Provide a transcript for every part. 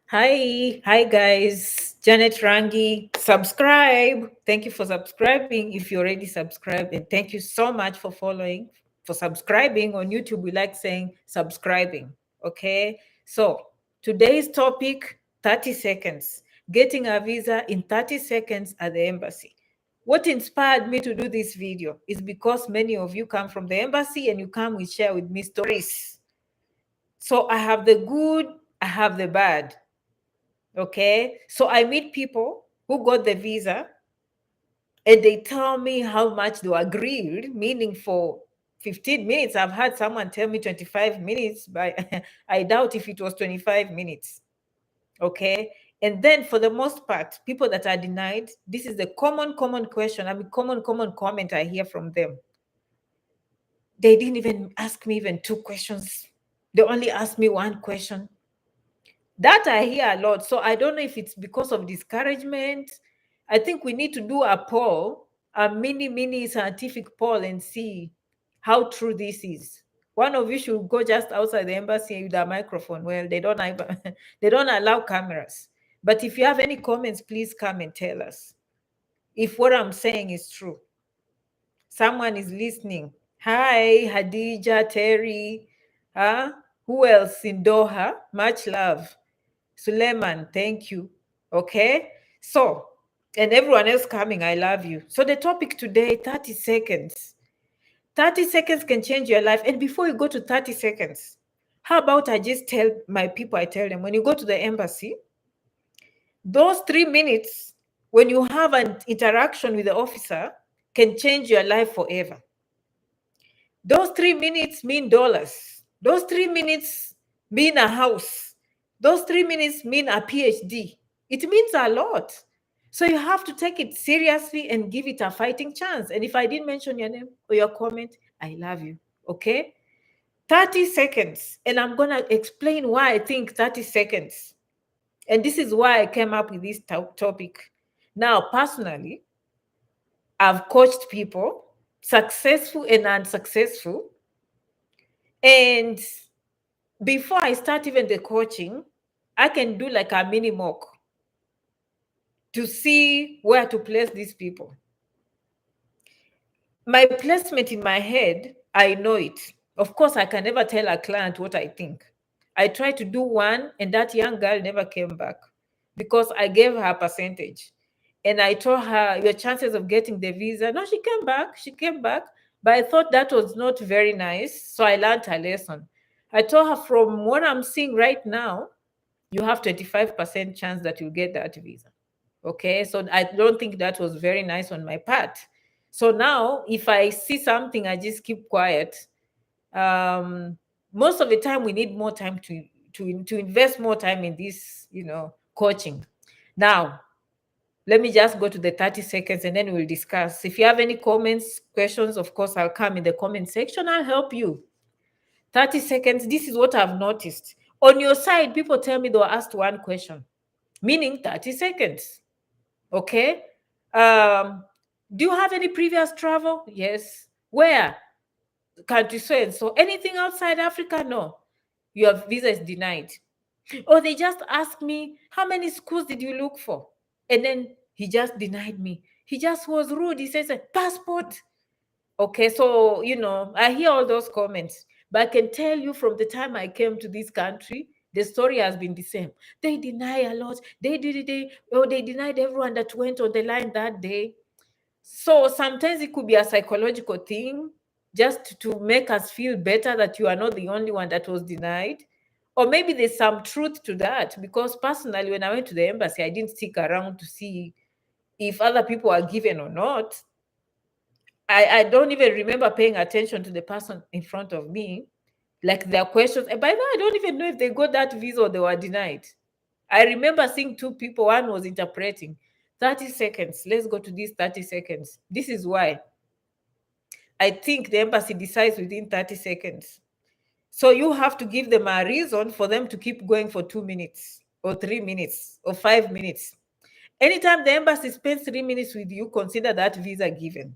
Hi guys. Janet Rangi. Subscribe. Thank you for subscribing if you already subscribed, and thank you so much for following, for subscribing on YouTube. We like saying subscribing. Okay. So today's topic: 30 seconds. Getting a visa in 30 seconds at the embassy. What inspired me to do this video is because many of you come from the embassy and you come and share with me stories. So I have the good, I have the bad. Okay. So I meet people who got the visa and they tell me how much they were grilled, meaning for 15 minutes. I've had someone tell me 25 minutes, but I doubt if it was 25 minutes. Okay. And then for the most part, people that are denied, this is the common question. I mean, common comment I hear from them. They didn't even ask me even two questions. They only asked me one question. That I hear a lot. So I don't know if it's because of discouragement. I think we need to do a poll, a mini scientific poll, and see how true this is. One of you should go just outside the embassy with a microphone. Well, they don't they don't allow cameras. But if you have any comments, please come and tell us if what I'm saying is true. Someone is listening. Hi, Hadija, Terry. Huh? Who else in Doha? Much love. Suleiman, thank you. Okay. So, and everyone else coming, I love you. So, the topic today, 30 seconds. 30 seconds can change your life. And before you go to 30 seconds, how about I just tell my people, I tell them, when you go to the embassy, those 3 minutes, when you have an interaction with the officer, can change your life forever. Those 3 minutes mean dollars. Those 3 minutes mean a house. Those 3 minutes mean a PhD. It means a lot. So you have to take it seriously and give it a fighting chance. And if I didn't mention your name or your comment, I love you. Okay? 30 seconds. And I'm going to explain why I think 30 seconds. And this is why I came up with this topic. Now, personally, I've coached people, successful and unsuccessful. And before I start even the coaching, I can do like a mini mock to see where to place these people. My placement in my head, I know it. Of course, I can never tell a client what I think. I tried to do one, and that young girl never came back because I gave her a percentage. And I told her, your chances of getting the visa. No, she came back. She came back. But I thought that was not very nice. So I learned her lesson. I told her, from what I'm seeing right now, you have 25% chance that you'll get that visa. Okay. So I don't think that was very nice on my part. So now if I see something, I just keep quiet. Most of the time we need more time to invest more time in this, coaching. Now, let me just go to the 30 seconds and then we'll discuss. If you have any comments, questions, of course, I'll come in the comment section. I'll help you. 30 seconds. This is what I've noticed. On your side, people tell me they were asked one question, meaning 30 seconds. Okay. Do you have any previous travel? Yes. Where? Country so and so. Anything outside Africa? No. Your visa is denied. Or they just asked me, how many schools did you look for? And then he just denied me. He just was rude. He says, passport. Okay, so, I hear all those comments, but I can tell you from the time I came to this country, the story has been the same. They deny a lot. They denied everyone that went on the line that day. So sometimes it could be a psychological thing, just to make us feel better that you are not the only one that was denied. Or maybe there's some truth to that, because personally, when I went to the embassy, I didn't stick around to see if other people are given or not. I don't even remember paying attention to the person in front of me. Like their questions. And by now, I don't even know if they got that visa or they were denied. I remember seeing two people. One was interpreting. 30 seconds. Let's go to these 30 seconds. This is why I think the embassy decides within 30 seconds. So you have to give them a reason for them to keep going for 2 minutes or 3 minutes or 5 minutes. Anytime the embassy spends 3 minutes with you, consider that visa given.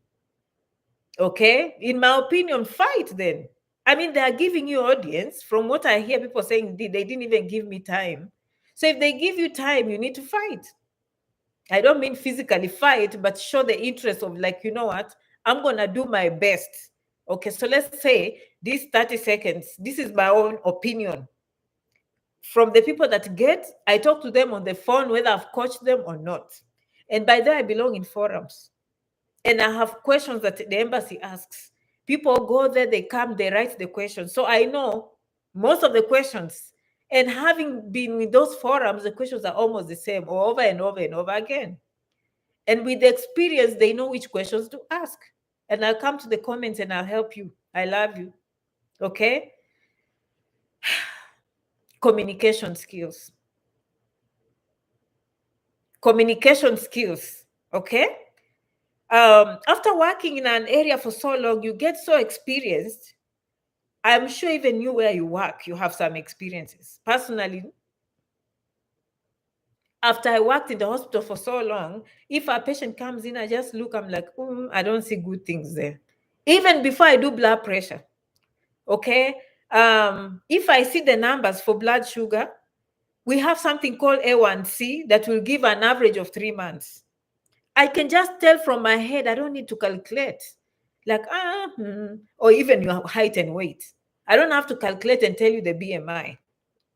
Okay? In my opinion, fight then. I mean, they are giving you audience. From what I hear people saying, they didn't even give me time. So if they give you time, you need to fight. I don't mean physically fight, but show the interest of, like, you know what, I'm going to do my best. Okay, so let's say these 30 seconds, this is my own opinion. From the people that get, I talk to them on the phone, whether I've coached them or not. And by that, I belong in forums. And I have questions that the embassy asks. People go there, they come, they write the questions. So I know most of the questions. And having been in those forums, the questions are almost the same over and over and over again. And with the experience, they know which questions to ask. And I'll come to the comments and I'll help you. I love you. Okay? Communication skills. Communication skills. Okay? After working in an area for so long, you get so experienced. I'm sure even you, where you work, you have some experiences. Personally, after I worked in the hospital for so long, if a patient comes in, I just look, I'm like, I don't see good things there. Even before I do blood pressure, okay? If I see the numbers for blood sugar, we have something called A1C that will give an average of 3 months. I can just tell from my head, I don't need to calculate. Like, or even your height and weight. I don't have to calculate and tell you the BMI,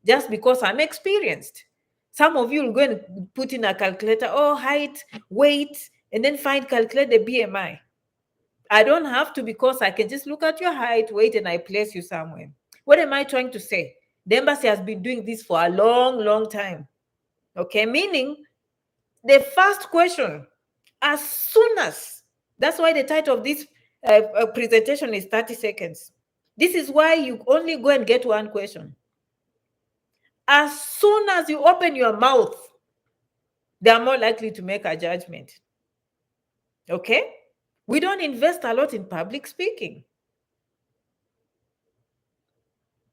just because I'm experienced. Some of you will go and put in a calculator, height, weight, and then calculate the BMI. I don't have to, because I can just look at your height, weight, and I place you somewhere. What am I trying to say? The embassy has been doing this for a long, long time. Okay, meaning the first question, as soon as, that's why the title of this presentation is 30 seconds. This is why you only go and get one question. As soon as you open your mouth, they are more likely to make a judgment. Okay? We don't invest a lot in public speaking.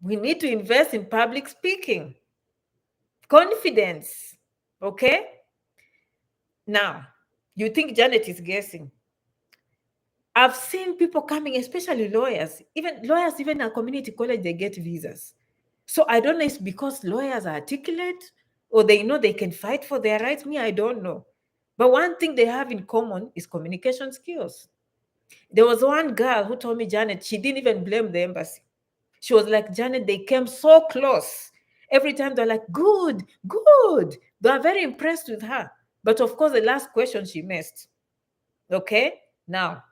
We need to invest in public speaking. Confidence. Okay? Now, you think Janet is guessing. I've seen people coming, especially lawyers, even at community college, they get visas. So I don't know if it's because lawyers are articulate or they know they can fight for their rights. Me, I don't know. But one thing they have in common is communication skills. There was one girl who told me, Janet, she didn't even blame the embassy. She was like, Janet, they came so close. Every time they're like, good, good. They are very impressed with her. But of course, the last question she missed. Okay? Now,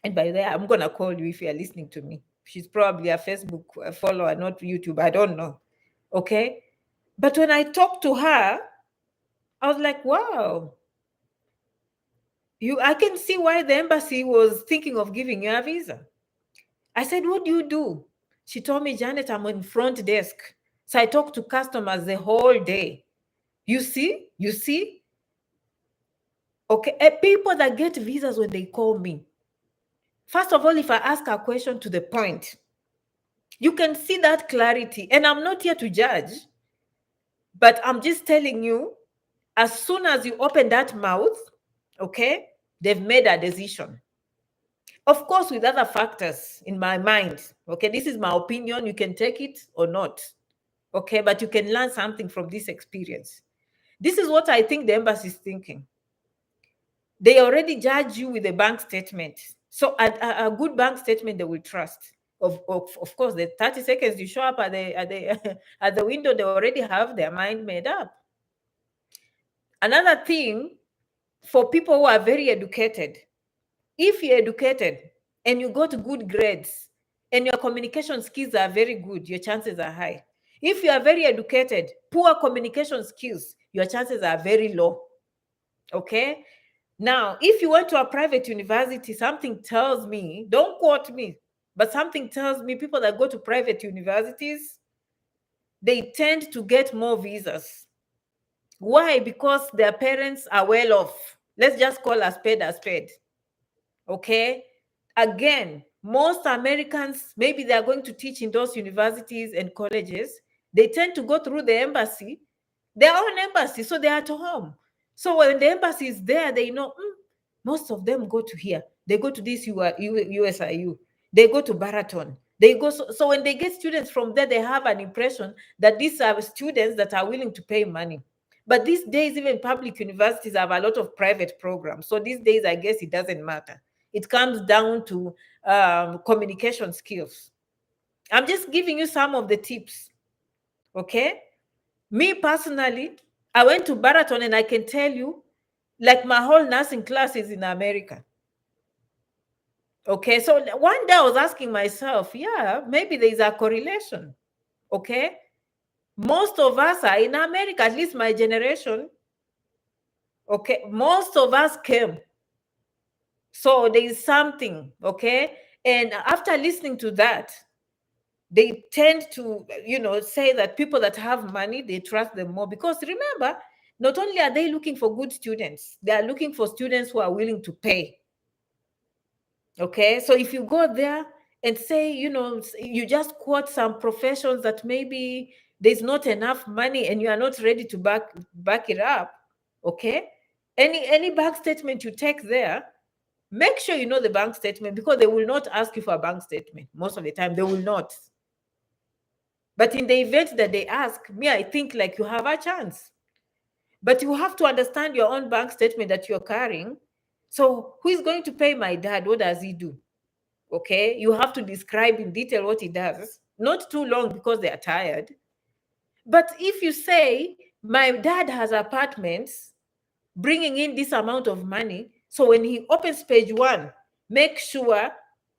and by the way, I'm going to call you if you're listening to me. She's probably a Facebook follower, not YouTube. I don't know. Okay? But when I talked to her, I was like, wow. I can see why the embassy was thinking of giving you a visa. I said, what do you do? She told me, Janet, I'm on front desk. So I talk to customers the whole day. You see? Okay, people that get visas when they call me. First of all, if I ask a question to the point, you can see that clarity. And I'm not here to judge, but I'm just telling you, as soon as you open that mouth, okay, they've made a decision. Of course, with other factors in my mind. Okay, this is my opinion. You can take it or not. Okay, but you can learn something from this experience. This is what I think the embassy is thinking. They already judge you with a bank statement. So a good bank statement they will trust. Of course, the 30 seconds you show up at the window, they already have their mind made up. Another thing, for people who are very educated, if you're educated and you got good grades and your communication skills are very good, your chances are high. If you are very educated, poor communication skills, your chances are very low. Okay? Now, if you went to a private university, something tells me, don't quote me, but something tells me people that go to private universities, they tend to get more visas. Why? Because their parents are well off. Let's just call a spade a spade. Okay? Again, most Americans, maybe they're going to teach in those universities and colleges. They tend to go through the embassy, their own embassy, so they're at home. So when the embassy is there, they know, most of them go to here. They go to this USIU. They go to Baraton. They go, so when they get students from there, they have an impression that these are students that are willing to pay money. But these days, even public universities have a lot of private programs. So these days, I guess it doesn't matter. It comes down to communication skills. I'm just giving you some of the tips. Okay. Me personally, I went to Baraton, and I can tell you, like, my whole nursing class is in America. Okay. So one day I was asking myself, yeah, maybe there is a correlation. Okay. Most of us are in America, at least my generation. Okay. Most of us came. So there is something. Okay. And after listening to that, they tend to, say that people that have money, they trust them more. Because remember, not only are they looking for good students, they are looking for students who are willing to pay. Okay. So if you go there and say, you just quote some professions that maybe there's not enough money and you are not ready to back it up. Okay. Any bank statement you take there, make sure you know the bank statement, because they will not ask you for a bank statement. Most of the time, they will not. But in the event that they ask me, I think like you have a chance. But you have to understand your own bank statement that you're carrying. So who is going to pay my dad? What does he do? Okay. You have to describe in detail what he does. Not too long, because they are tired. But if you say, my dad has apartments bringing in this amount of money, so when he opens page 1, make sure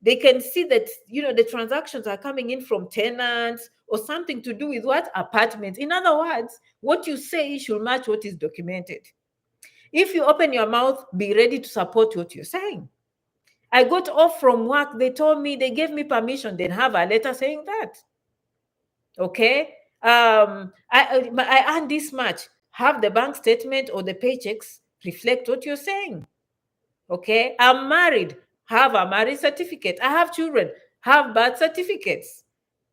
they can see that, the transactions are coming in from tenants or something to do with what? Apartments. In other words, what you say should match what is documented. If you open your mouth, be ready to support what you're saying. I got off from work. They told me, they gave me permission. Then have a letter saying that. Okay. I earned this much. Have the bank statement or the paychecks reflect what you're saying. Okay. I'm married. Have a marriage certificate. I have children. Have birth certificates.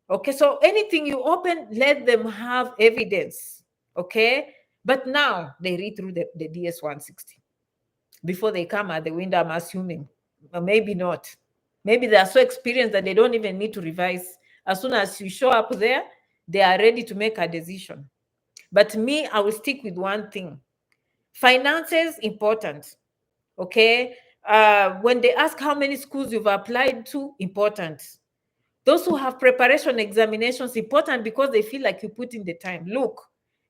Okay. So anything you open, let them have evidence. Okay. But now they read through the DS 160 before they come at the window, I'm assuming. Or maybe not. Maybe they are so experienced that they don't even need to revise. As soon as you show up there, they are ready to make a decision. But me, I will stick with one thing. Finances, important. Okay. When they ask how many schools you've applied to, important. Those who have preparation examinations, important, because they feel like you put in the time. Look,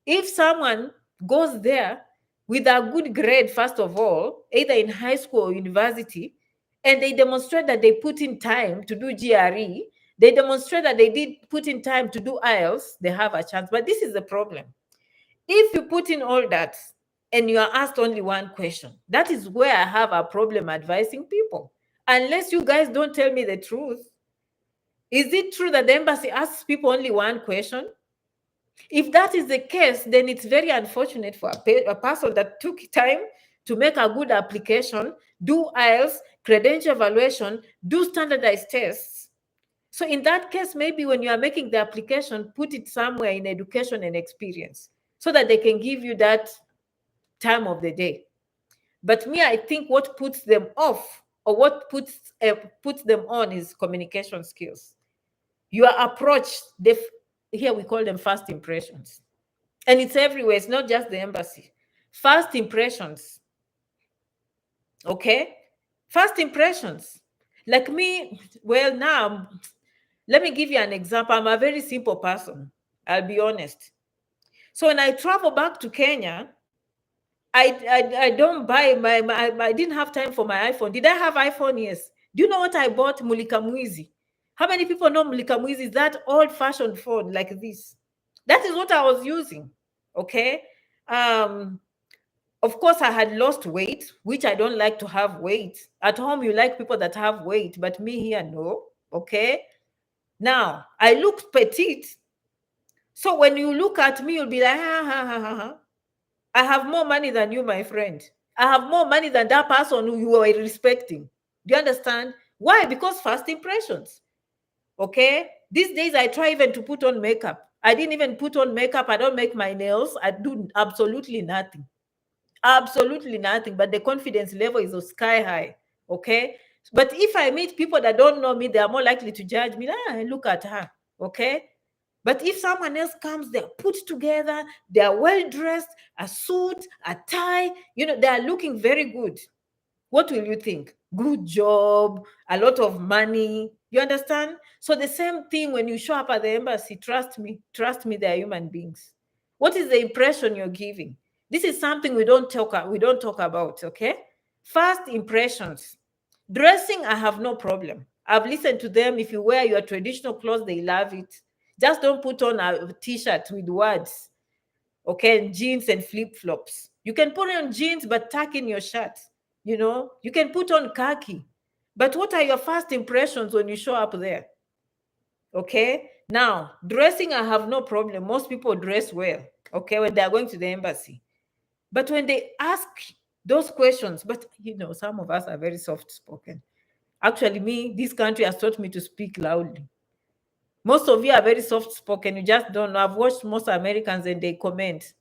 if someone goes there with a good grade, first of all, either in high school or university, and they demonstrate that they put in time to do GRE, they demonstrate that they did put in time to do IELTS, they have a chance. But this is the problem. If you put in all that and you are asked only one question, that is where I have a problem advising people. Unless you guys don't tell me the truth. Is it true that the embassy asks people only one question? If that is the case, then it's very unfortunate for a person that took time to make a good application, do IELTS, credential evaluation, do standardized tests. So in that case, maybe when you are making the application, put it somewhere in education and experience so that they can give you that time of the day. But me, I think what puts them off or what puts them on is communication skills. Your approach, here we call them first impressions. And it's everywhere. It's not just the embassy. First impressions. Okay? First impressions. Like me, well, now, let me give you an example. I'm a very simple person. I'll be honest. So when I travel back to Kenya, I don't buy I didn't have time for my iPhone. Did I have iPhone? Yes. Do you know what I bought? Mulika Mwizi. How many people know Mulika Mwizi? Is that old-fashioned phone like this? That is what I was using. Okay. Of course, I had lost weight, which I don't like to have weight. At home, you like people that have weight, but me here, no. Okay. Now, I looked petite. So when you look at me, you'll be like, ha, ha, ha, ha, ha. I have more money than you, my friend. I have more money than that person who you are respecting. Do you understand? Why? Because first impressions. Okay. These days, I try even to put on makeup. I didn't even put on makeup. I don't make my nails. I do absolutely nothing. Absolutely nothing. But the confidence level is sky high. Okay. But if I meet people that don't know me, they are more likely to judge me. Look at her. Okay. But if someone else comes, they're put together, they're well dressed, a suit, a tie, they are looking very good. What will you think? Good job, a lot of money. You understand? So the same thing when you show up at the embassy, trust me, they are human beings. What is the impression you're giving? This is something we don't talk about, okay? First impressions. Dressing, I have no problem. I've listened to them. If you wear your traditional clothes, they love it. Just don't put on a t-shirt with words, okay, jeans and flip-flops. You can put on jeans, but tuck in your shirt. You can put on khaki. But what are your first impressions when you show up there? Okay. Now, dressing, I have no problem. Most people dress well, okay, when they're going to the embassy. But when they ask those questions, but some of us are very soft-spoken. Actually, this country has taught me to speak loudly. Most of you are very soft-spoken. You just don't know. I've watched most Americans and they comment.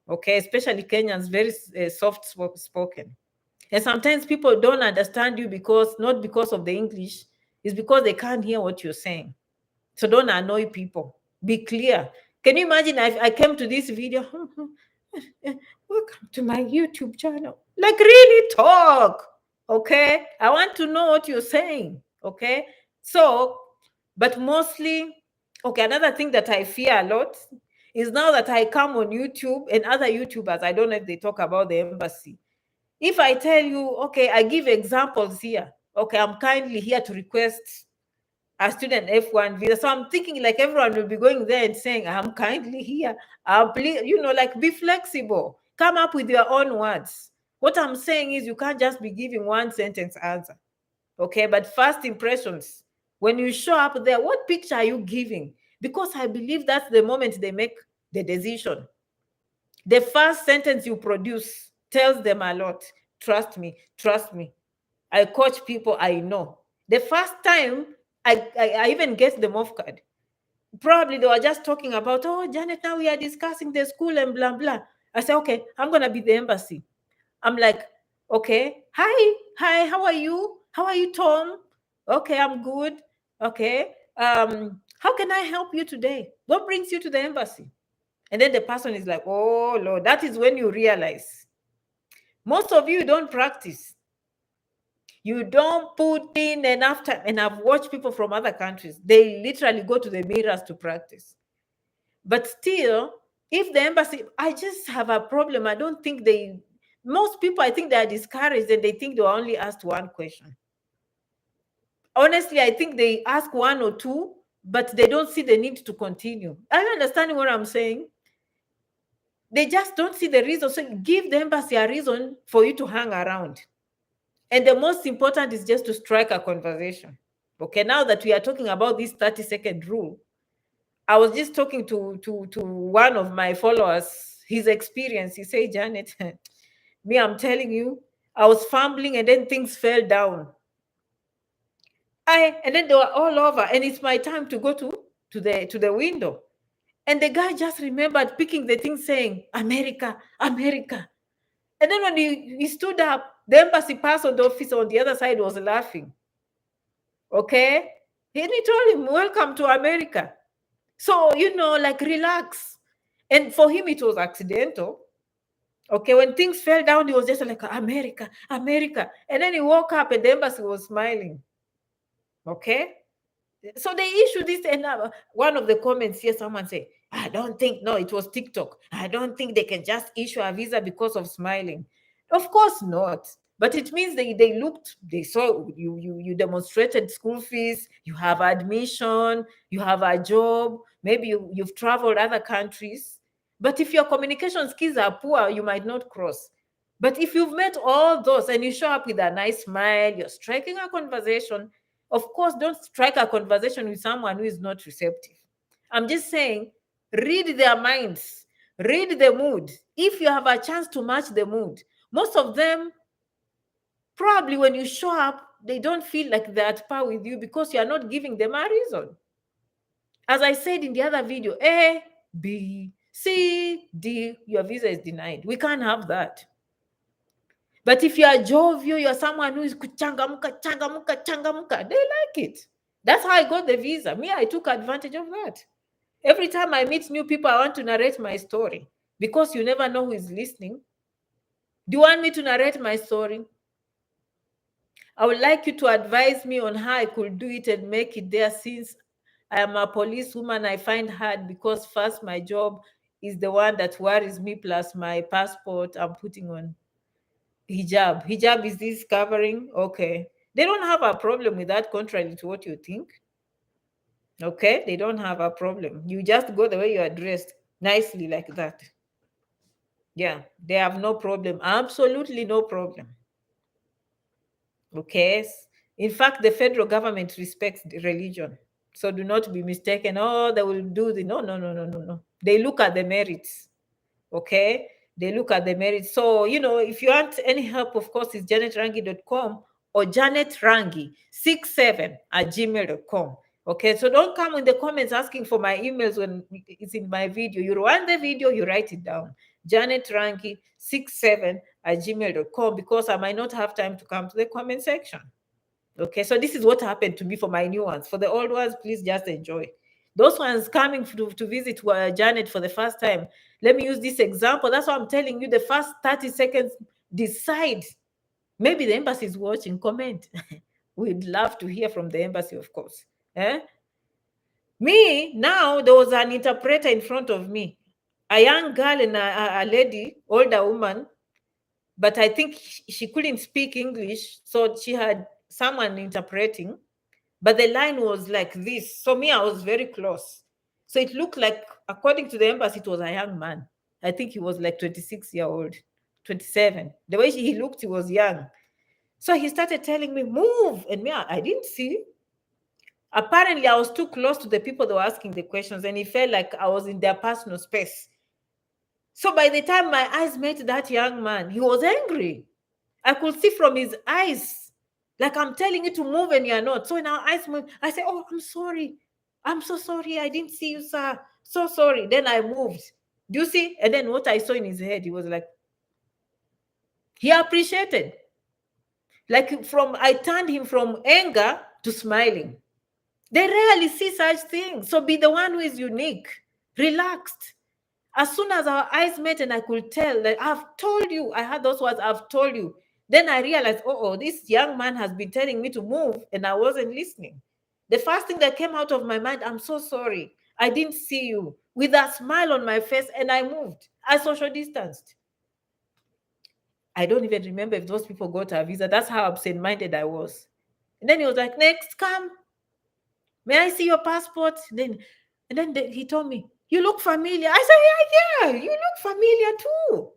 Okay, especially Kenyans, very soft-spoken. And sometimes people don't understand you not because of the English, it's because they can't hear what you're saying. So don't annoy people. Be clear. Can you imagine if I came to this video? Welcome to my YouTube channel. Like, really talk. Okay. I want to know what you're saying. Okay. So, but mostly, okay, another thing that I fear a lot is now that I come on YouTube and other YouTubers, I don't know if they talk about the embassy. If I tell you, okay, I give examples here. Okay, I'm kindly here to request a student F1 visa. So I'm thinking like everyone will be going there and saying, I'm kindly here. Please, like, be flexible. Come up with your own words. What I'm saying is you can't just be giving one sentence answer. Okay, but first impressions. When you show up there, what picture are you giving? Because I believe that's the moment they make the decision. The first sentence you produce tells them a lot. Trust me, trust me. I coach people I know. The first time I even get them off guard. Probably they were just talking about, oh, Janet, now we are discussing the school and blah, blah. I say, okay, I'm going to be the embassy. I'm like, okay, hi, how are you? How are you, Tom? Okay, I'm good. Okay. How can I help you today? What brings you to the embassy? And then the person is like, oh, Lord, that is when you realize. Most of you don't practice. You don't put in enough time. And I've watched people from other countries. They literally go to the mirrors to practice. But still, if the embassy, I just have a problem. I don't think most people, I think they are discouraged and they think they were only asked one question. Honestly, I think they ask one or two, but they don't see the need to continue. Are you understanding what I'm saying? They just don't see the reason. So give the embassy a reason for you to hang around. And the most important is just to strike a conversation. Okay, now that we are talking about this 30-second rule, I was just talking to one of my followers, his experience. He said, Janet, me, I'm telling you, I was fumbling and then things fell down. And then they were all over, and it's my time to go to the window. And the guy just remembered picking the thing saying, America, America. And then when he stood up, the embassy person, the officer on the other side was laughing. Okay? And he told him, welcome to America. So, like, relax. And for him, it was accidental. Okay, when things fell down, he was just like, America, America. And then he woke up and the embassy was smiling. Okay? So they issued this, and one of the comments here, someone said, I don't think, no, it was TikTok. I don't think they can just issue a visa because of smiling. Of course not. But it means they saw you demonstrated school fees, you have admission, you have a job, maybe you've traveled other countries. But if your communication skills are poor, you might not cross. But if you've met all those and you show up with a nice smile, you're striking a conversation, of course, don't strike a conversation with someone who is not receptive. I'm just saying, read their minds, read the mood. If you have a chance to match the mood, most of them, probably when you show up, they don't feel like they're at par with you because you are not giving them a reason. As I said in the other video, A, B, C, D, your visa is denied. We can't have that. But if you are jovial, you're someone who is kuchangamuka, changamuka, changamuka, they like it. That's how I got the visa. Me, I took advantage of that. Every time I meet new people, I want to narrate my story because you never know who is listening. Do you want me to narrate my story? I would like you to advise me on how I could do it and make it there, since I am a policewoman. I find hard because first my job is the one that worries me, plus my passport I'm putting on. Hijab. Hijab is this covering? Okay. They don't have a problem with that, contrary to what you think. Okay, they don't have a problem. You just go the way you are dressed, nicely like that. Yeah, they have no problem. Absolutely no problem. Okay. In fact, the federal government respects the religion. So do not be mistaken. Oh, they will do the no, no, no, no, no, no. They look at the merits. Okay. They look at the merits. So, if you want any help, of course, it's janetrangi.com or janetrangi67@gmail.com. Okay, so don't come in the comments asking for my emails when it's in my video. You want the video, you write it down. janetrangi67@gmail.com, because I might not have time to come to the comment section. Okay, so this is what happened to me for my new ones. For the old ones, please just enjoy. Those ones coming to visit Janet for the first time, let me use this example. That's why I'm telling you, the first 30 seconds, decide. Maybe the embassy is watching, comment. We'd love to hear from the embassy, of course. Me, now, there was an interpreter in front of me, a young girl and a lady, older woman, but I think she couldn't speak English, so she had someone interpreting, but the line was like this. So me, I was very close. So it looked like, according to the embassy, it was a young man. I think he was like 26-year-old, 27. The way he looked, he was young. So he started telling me, move. And me, I didn't see. Apparently, I was too close to the people that were asking the questions, and it felt like I was in their personal space. So by the time my eyes met that young man, he was angry. I could see from his eyes, like, I'm telling you to move and you're not. So in our eyes moved. I said, oh, I'm sorry. I'm so sorry. I didn't see you, sir. So sorry. Then I moved. Do you see? And then what I saw in his head, he was like, he appreciated. Like, I turned him from anger to smiling. They rarely see such things. So be the one who is unique, relaxed. As soon as our eyes met and I could tell that I've told you, I had those words, I've told you. Then I realized, this young man has been telling me to move and I wasn't listening. The first thing that came out of my mind, I'm so sorry. I didn't see you, with a smile on my face, and I moved. I social distanced. I don't even remember if those people got a visa. That's how absent-minded I was. And then he was like, next, come. May I see your passport? And then he told me, you look familiar. I said, yeah, you look familiar too.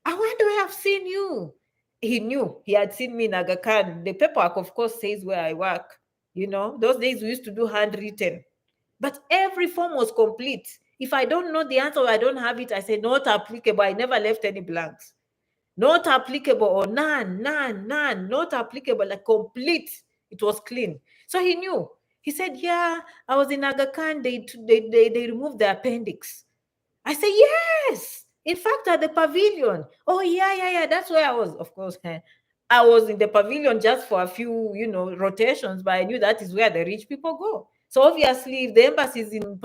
I wonder where I've seen you. He knew. He had seen me in Aga Khan. The paperwork, of course, says where I work. Those days we used to do handwritten. But every form was complete. If I don't know the answer or I don't have it, I say, not applicable. I never left any blanks. Not applicable, or none, not applicable, like complete. It was clean. So he knew. He said, yeah, I was in Aga Khan. They removed the appendix. I said, yes. In fact, at the pavilion. Oh, yeah. That's where I was. Of course, I was in the pavilion just for a few, rotations, but I knew that is where the rich people go. So obviously, if the embassy is in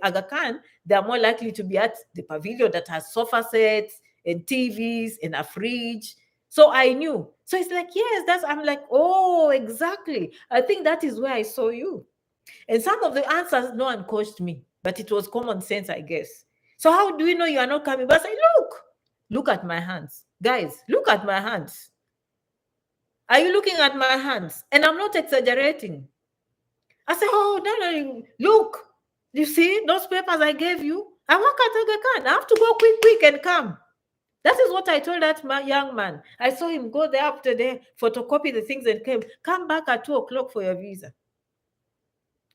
Aga Khan, they are more likely to be at the pavilion that has sofa sets and TVs and a fridge. So I knew. So it's like, yes, I'm like, oh, exactly. I think that is where I saw you. And some of the answers, no one coached me, but it was common sense, I guess. So how do we know you are not coming? But I say, look at my hands. Guys, look at my hands. Are you looking at my hands? And I'm not exaggerating. I say, oh, no, look. You see those papers I gave you? I work at Aga Khan. I have to go quick and come. That is what I told that young man. I saw him go there after they photocopy the things and come back at 2:00 for your visa.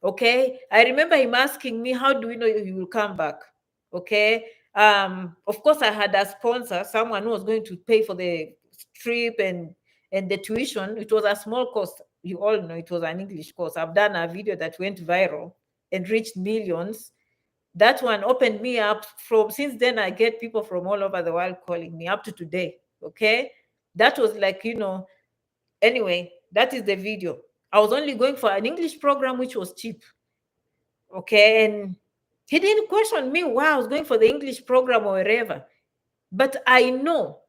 Okay. I remember him asking me, how do we know you will come back? Okay. Of course, I had a sponsor, someone who was going to pay for the trip and the tuition. It was a small cost. You all know it was an English course. I've done a video that went viral and reached millions. That one opened me up. Since then, I get people from all over the world calling me up to today. Okay. That was like, anyway, that is the video. I was only going for an English program, which was cheap. Okay. And he didn't question me why I was going for the English program or wherever. But I know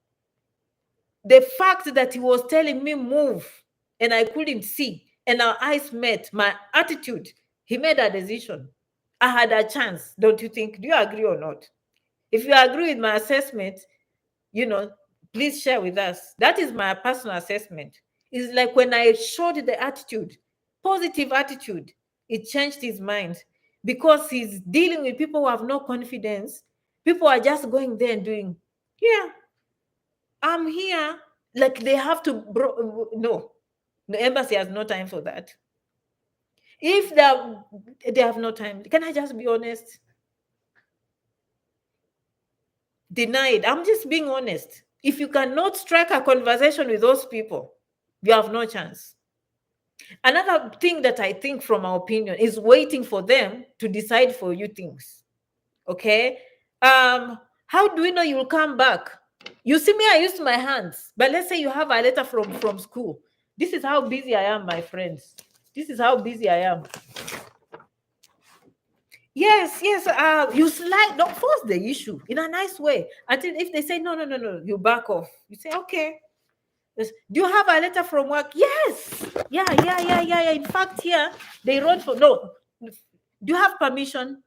the fact that he was telling me move and I couldn't see and our eyes met, my attitude, he made a decision. I had a chance, don't you think? Do you agree or not? If you agree with my assessment, you know, please share with us. That is my personal assessment. It's like when I showed the attitude, positive attitude, it changed his mind because he's dealing with people who have no confidence. People are just going there and doing, yeah, I'm here. Like they have to, no, the embassy has no time for that. If they have no time, can I just be honest? Denied. I'm just being honest. If you cannot strike a conversation with those people, you have no chance. Another thing that I think, from my opinion, is waiting for them to decide for you things. Okay. How do we know you'll come back? You see me, I used my hands. But let's say you have a letter from school. This is how busy I am, my friends. This is how busy I am. Yes, yes. You slide, don't force the issue in a nice way. Until if they say no, you back off. You say, okay. Yes. Do you have a letter from work? Yes. Yeah. In fact, here they wrote for no. Do you have permission?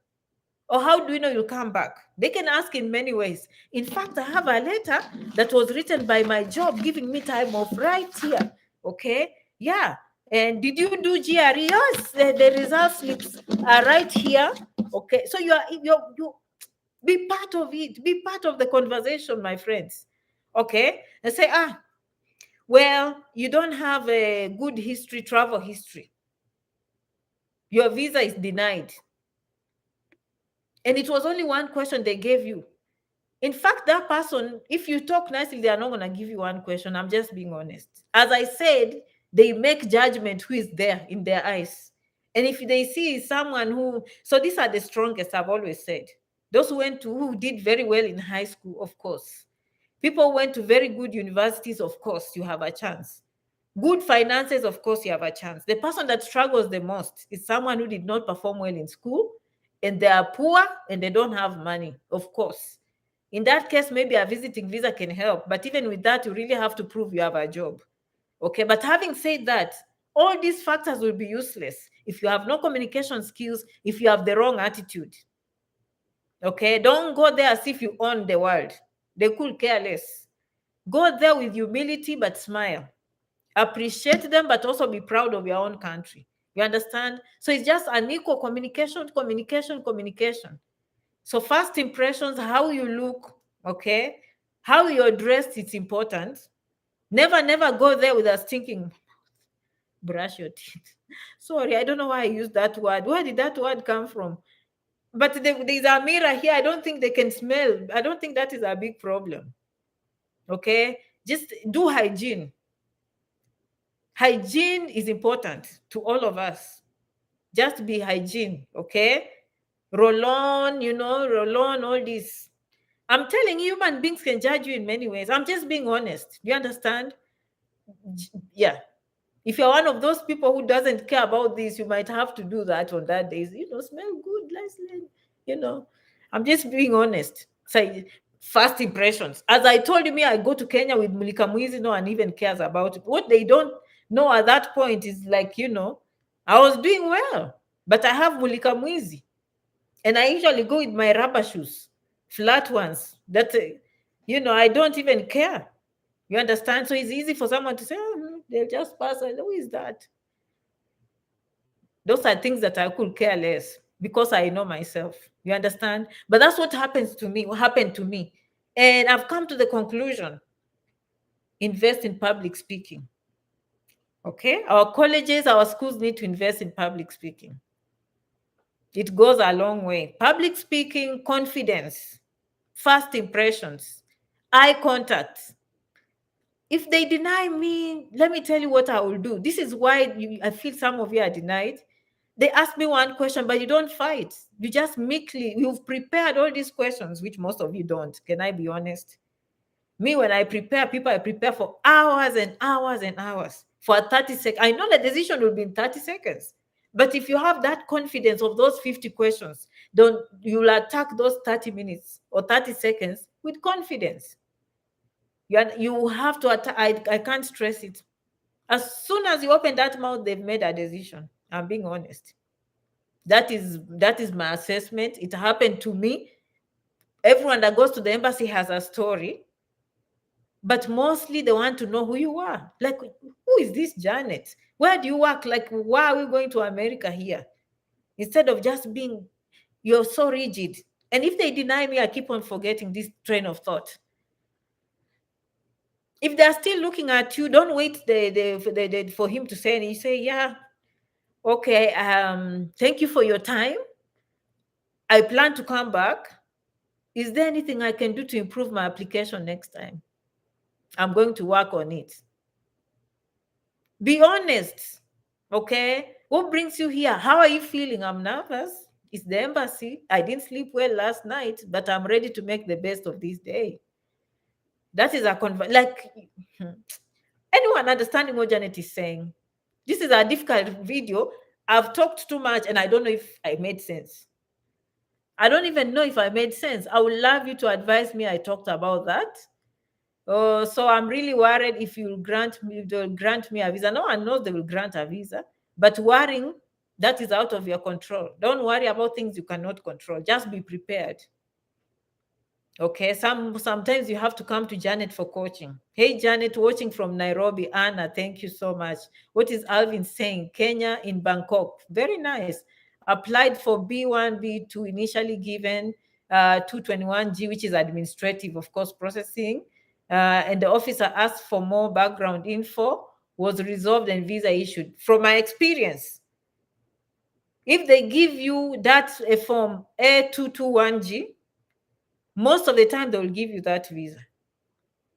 Or how do we know you'll come back? They can ask in many ways. In fact, I have a letter that was written by my job giving me time off right here. Okay. Yeah. And did you do GRE? Yes, the result slips are right here. Okay. So you be part of it. Be part of the conversation, my friends. Okay. And say, well, you don't have a good history, travel history. Your visa is denied. And it was only one question they gave you. In fact, that person, if you talk nicely, they are not going to give you one question. I'm just being honest. As I said, they make judgment who is there in their eyes. And if they see someone so these are the strongest, I've always said. Those who did very well in high school, of course. People went to very good universities, of course, you have a chance. Good finances, of course, you have a chance. The person that struggles the most is someone who did not perform well in school and they are poor and they don't have money, of course. In that case, maybe a visiting visa can help. But even with that, you really have to prove you have a job. Okay. But having said that, all these factors will be useless if you have no communication skills, if you have the wrong attitude. Okay. Don't go there as if you own the world. They could care less. Go there with humility, but smile. Appreciate them, but also be proud of your own country. You understand? So it's just an equal communication. So first impressions, how you look, okay? How you're dressed, it's important. Never go there with a stinking brush your teeth. Sorry, I don't know why I used that word. Where did that word come from? But there's a mirror here. I don't think they can smell. I don't think that is a big problem. Okay? Just do hygiene. Hygiene is important to all of us. Just be hygiene, okay? Roll on, all this. I'm telling you, human beings can judge you in many ways. I'm just being honest. You understand? Yeah. If you're one of those people who doesn't care about this, you might have to do that on that day. Smell good, nicely. I'm just being honest. So first impressions. As I told you, I go to Kenya with Mulika Mwizi, no one even cares about it. What they don't know at that point is like, I was doing well, but I have Mulika Mwizi. And I usually go with my rubber shoes, flat ones. That, I don't even care. You understand? So it's easy for someone to say, they'll just pass. Who is that? Those are things that I could care less because I know myself. You understand? But that's what happened to me. And I've come to the conclusion, invest in public speaking. Okay? Our colleges, our schools need to invest in public speaking. It goes a long way. Public speaking, confidence, first impressions, eye contact. If they deny me, let me tell you what I will do. This is why I feel some of you are denied. They ask me one question, but you don't fight. You just meekly, you've prepared all these questions, which most of you don't. Can I be honest? Me, when I prepare people, I prepare for hours and hours and hours. For 30 seconds, I know the decision will be in 30 seconds. But if you have that confidence of those 50 questions, don't you will attack those 30 minutes or 30 seconds with confidence. You have to attack. I can't stress it. As soon as you open that mouth, they've made a decision. I'm being honest. That is my assessment. It happened to me. Everyone that goes to the embassy has a story, but mostly they want to know who you are. Like, who is this Janet? Where do you work? Like, why are we going to America here? Instead of just being, you're so rigid. And if they deny me, I keep on forgetting this train of thought. If they're still looking at you, don't wait for him to say, and you say, yeah, okay, thank you for your time. I plan to come back. Is there anything I can do to improve my application next time? I'm going to work on it. Be honest. Okay. What brings you here? How are you feeling? I'm nervous. It's the embassy. I didn't sleep well last night, but I'm ready to make the best of this day. That is a like anyone understanding what Janet is saying. This is a difficult video. I've talked too much and I don't know if I made sense. I don't even know if I made sense. I would love you to advise me. I talked about that. So I'm really worried if they'll grant me a visa. No one knows they will grant a visa, but worrying, that is out of your control. Don't worry about things you cannot control. Just be prepared. Okay, sometimes you have to come to Janet for coaching. Hey, Janet, watching from Nairobi. Anna, thank you so much. What is Alvin saying? Kenya in Bangkok. Very nice. Applied for B1, B2, initially given 221G, which is administrative, of course, processing. And the officer asked for more background info, was resolved and visa issued. From my experience, if they give you that form A221G, most of the time they will give you that visa.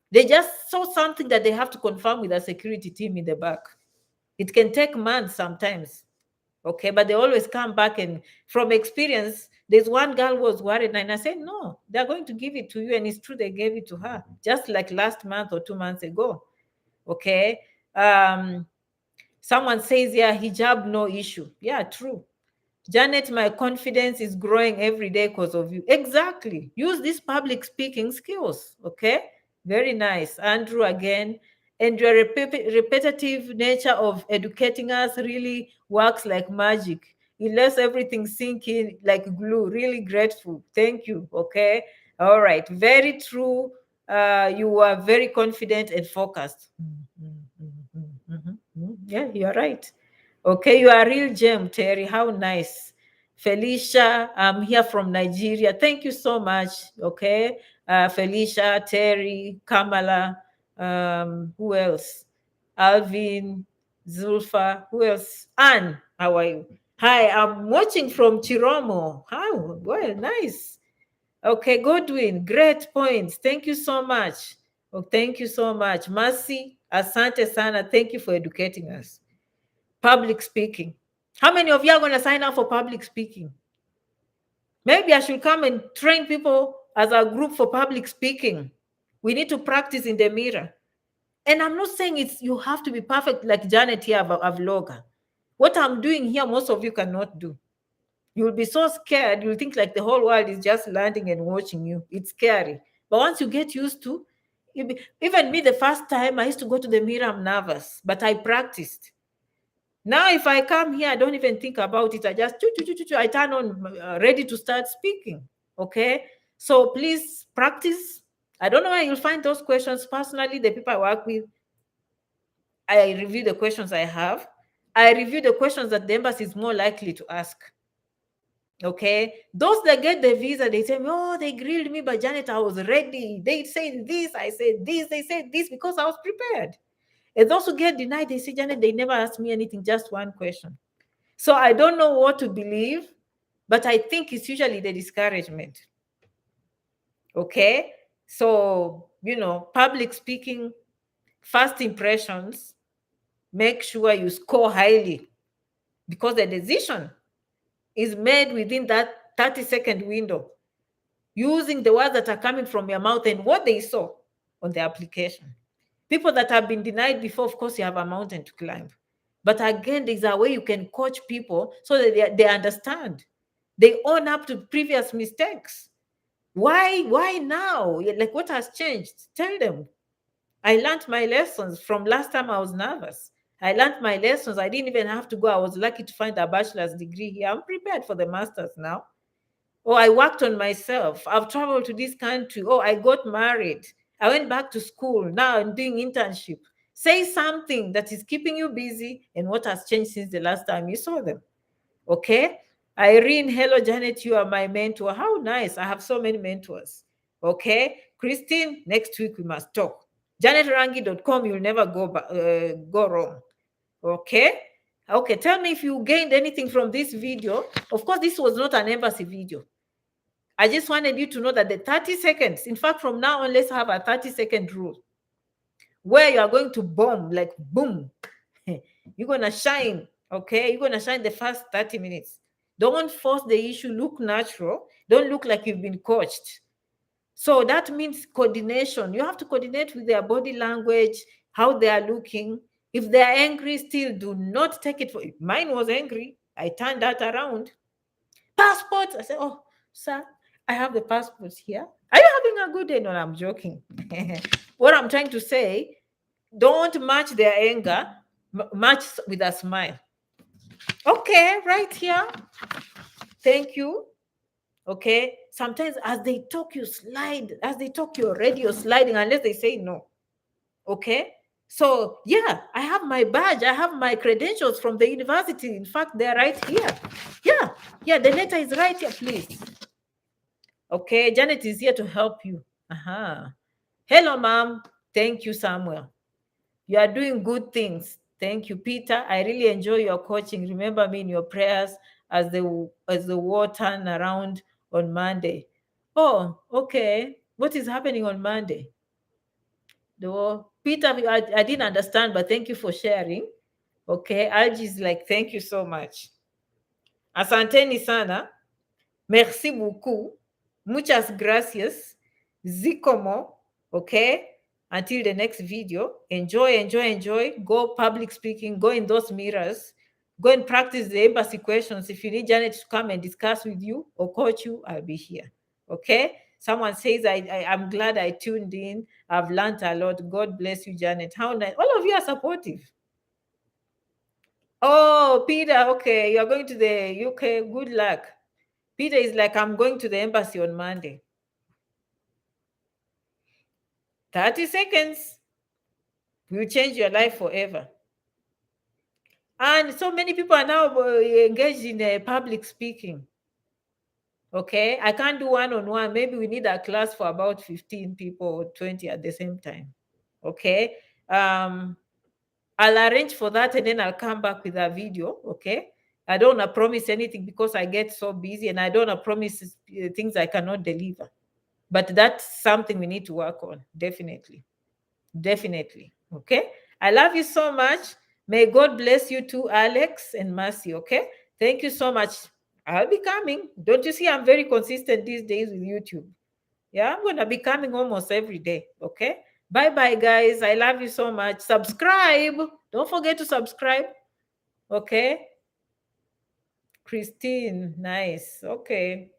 They just saw something that they have to confirm with a security team in the back. It can take months sometimes. Okay, but they always come back, and from experience, there's one girl who was worried, and I said, no, they're going to give it to you. And it's true, they gave it to her just like last month or 2 months ago. Okay. Someone says, yeah, hijab, no issue. Yeah, true. Janet, my confidence is growing every day because of you. Exactly. Use these public speaking skills. Okay. Very nice. Andrew again. And your repetitive nature of educating us really works like magic. It lets everything sink in like glue. Really grateful. Thank you. Okay. All right. Very true. You are very confident and focused. Yeah, you're right. Okay, you are a real gem, Terry. How nice. Felicia, I'm here from Nigeria. Thank you so much. Okay. Felicia, Terry, Kamala, who else? Alvin, Zulfa, who else? Anne, how are you? Hi, I'm watching from Chiromo. How? Well, nice. Okay, Godwin, great points. Thank you so much. Oh, thank you so much. Mercy, Asante Sana, thank you for educating us. Public speaking. How many of you are going to sign up for public speaking? Maybe I should come and train people as a group for public speaking. We need to practice in the mirror. And I'm not saying you have to be perfect like Janet here, a vlogger. What I'm doing here, most of you cannot do. You'll be so scared. You'll think like the whole world is just landing and watching you. It's scary. But once you get used to, even me, the first time I used to go to the mirror, I'm nervous, but I practiced. Now, if I come here, I don't even think about it. I just, I turn on, ready to start speaking. Okay. So please practice. I don't know where you'll find those questions. Personally, the people I work with, I review the questions I have. I review the questions that the embassy is more likely to ask. Okay. Those that get the visa, they say, oh, they grilled me, but Janet, I was ready. They said this, I said this, they said this because I was prepared. And those who get denied, they say, Janet, they never asked me anything, just one question. So I don't know what to believe, but I think it's usually the discouragement. Okay. So, public speaking, first impressions, make sure you score highly because the decision is made within that 30-second window, using the words that are coming from your mouth and what they saw. on the application. People that have been denied before, of course, you have a mountain to climb. But again, there's a way you can coach people so that they understand. They own up to previous mistakes. Why now? Like, what has changed? Tell them. I learned my lessons from last time I was nervous. I learned my lessons. I didn't even have to go. I was lucky to find a bachelor's degree here. I'm prepared for the master's now. Oh, I worked on myself. I've traveled to this country. Oh, I got married. I went back to school. Now I'm doing internship. Say something that is keeping you busy and what has changed since the last time you saw them. Okay. Irene, hello, Janet. You are my mentor. How nice. I have so many mentors. Okay. Christine, next week we must talk. JanetRangi.com, you'll never go wrong. Okay. Okay. Tell me if you gained anything from this video. Of course, this was not an embassy video. I just wanted you to know that the 30 seconds, in fact, from now on, let's have a 30-second rule where you are going to bomb, like boom. You're going to shine, okay? You're going to shine the first 30 minutes. Don't force the issue. Look natural. Don't look like you've been coached. So that means coordination. You have to coordinate with their body language, how they are looking. If they are angry, still do not take it for it. Mine was angry. I turned that around. Passport. I said, oh, sir, I have the passport here. Are you having a good day? No, I'm joking. What I'm trying to say, don't match their anger, match with a smile. Okay, right here. Thank you. Okay. Sometimes as they talk, you slide. As they talk, you're already sliding unless they say no. Okay. So yeah, I have my badge. I have my credentials from the university. In fact, they're right here. Yeah, the letter is right here, please. Okay, Janet is here to help you. Hello, ma'am. Thank you, Samuel. You are doing good things. Thank you, Peter. I really enjoy your coaching. Remember me in your prayers as the war turn around on Monday. Oh, okay. What is happening on Monday? Peter, I didn't understand, but thank you for sharing. Okay, Algie is like, thank you so much. Asanteni sana. Merci beaucoup. Muchas gracias. Zikomo. Okay. Until the next video. Enjoy. Go public speaking. Go in those mirrors. Go and practice the embassy questions. If you need Janet to come and discuss with you or coach you, I'll be here. Okay. Someone says, I'm glad I tuned in. I've learned a lot. God bless you, Janet. How nice. All of you are supportive. Oh, Peter. Okay. You're going to the UK. Good luck. Peter is like, I'm going to the embassy on Monday. 30 seconds will change your life forever. And so many people are now engaged in public speaking. Okay, I can't do one-on-one. Maybe we need a class for about 15 people or 20 at the same time. Okay, I'll arrange for that and then I'll come back with a video. Okay, I don't want to promise anything because I get so busy and I don't want to promise things I cannot deliver. But that's something we need to work on, definitely. Okay, I love you so much. May God bless you too, Alex and Mercy. Okay, thank you so much. I'll be coming. Don't you see I'm very consistent these days with YouTube? Yeah, I'm gonna be coming almost every day. Okay, bye guys. I love you so much. Subscribe. Don't forget to subscribe. Okay, Christine, nice. Okay.